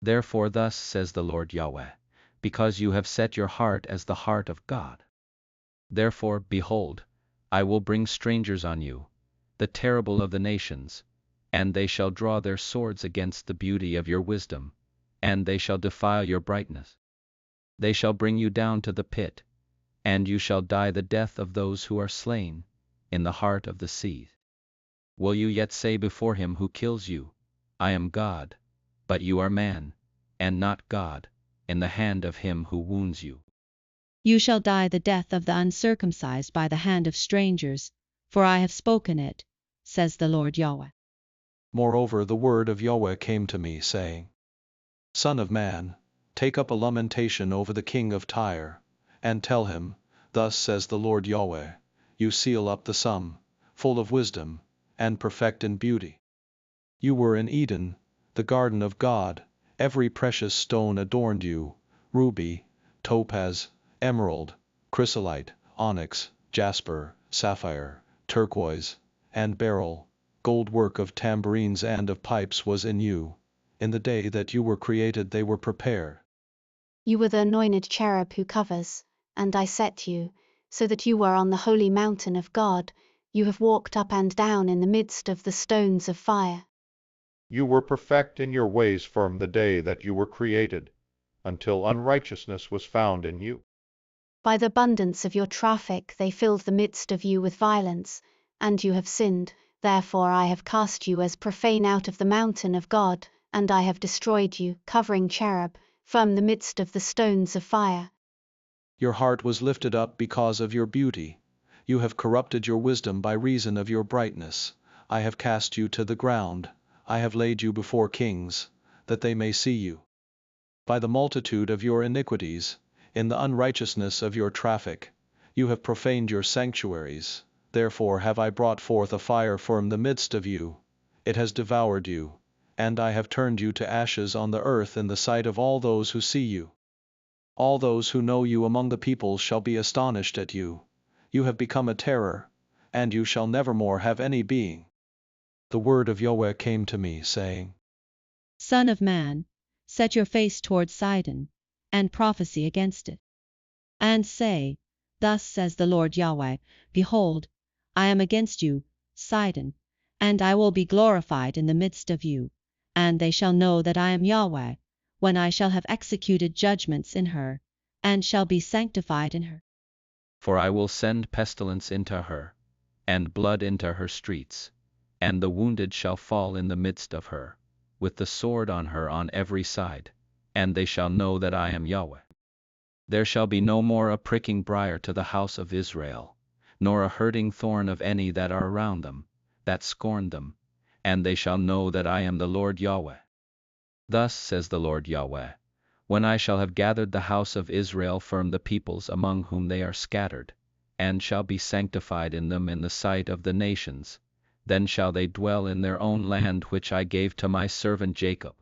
Therefore thus says the Lord Yahweh, because you have set your heart as the heart of God. Therefore, behold, I will bring strangers on you, the terrible of the nations, and they shall draw their swords against the beauty of your wisdom, and they shall defile your brightness. They shall bring you down to the pit, and you shall die the death of those who are slain, in the heart of the sea. Will you yet say before him who kills you, I am God, but you are man, and not God, in the hand of him who wounds you? You shall die the death of the uncircumcised by the hand of strangers, for I have spoken it, says the Lord Yahweh. Moreover the word of Yahweh came to me, saying, Son of man, take up a lamentation over the king of Tyre, and tell him, Thus says the Lord Yahweh, you seal up the sum, full of wisdom, and perfect in beauty. You were in Eden, the garden of God, every precious stone adorned you, ruby, topaz, emerald, chrysolite, onyx, jasper, sapphire, turquoise, and beryl, gold work of tambourines and of pipes was in you. In the day that you were created they were prepared. You were the anointed cherub who covers, and I set you, so that you were on the holy mountain of God, you have walked up and down in the midst of the stones of fire. You were perfect in your ways from the day that you were created, until unrighteousness was found in you. By the abundance of your traffic they filled the midst of you with violence, and you have sinned, therefore I have cast you as profane out of the mountain of God, and I have destroyed you, covering cherub, from the midst of the stones of fire. Your heart was lifted up because of your beauty. You have corrupted your wisdom by reason of your brightness. I have cast you to the ground. I have laid you before kings, that they may see you. By the multitude of your iniquities, in the unrighteousness of your traffic, you have profaned your sanctuaries. Therefore have I brought forth a fire from the midst of you. It has devoured you, and I have turned you to ashes on the earth in the sight of all those who see you. All those who know you among the peoples shall be astonished at you. You have become a terror, and you shall never more have any being. The word of Yahweh came to me, saying, Son of man, set your face toward Sidon, and prophesy against it. And say, Thus says the Lord Yahweh, Behold, I am against you, Sidon, and I will be glorified in the midst of you, and they shall know that I am Yahweh, when I shall have executed judgments in her, and shall be sanctified in her. For I will send pestilence into her, and blood into her streets, and the wounded shall fall in the midst of her, with the sword on her on every side, and they shall know that I am Yahweh. There shall be no more a pricking briar to the house of Israel, nor a hurting thorn of any that are around them, that scorn them, and they shall know that I am the Lord Yahweh. Thus says the Lord Yahweh, when I shall have gathered the house of Israel from the peoples among whom they are scattered, and shall be sanctified in them in the sight of the nations, then shall they dwell in their own land which I gave to my servant Jacob.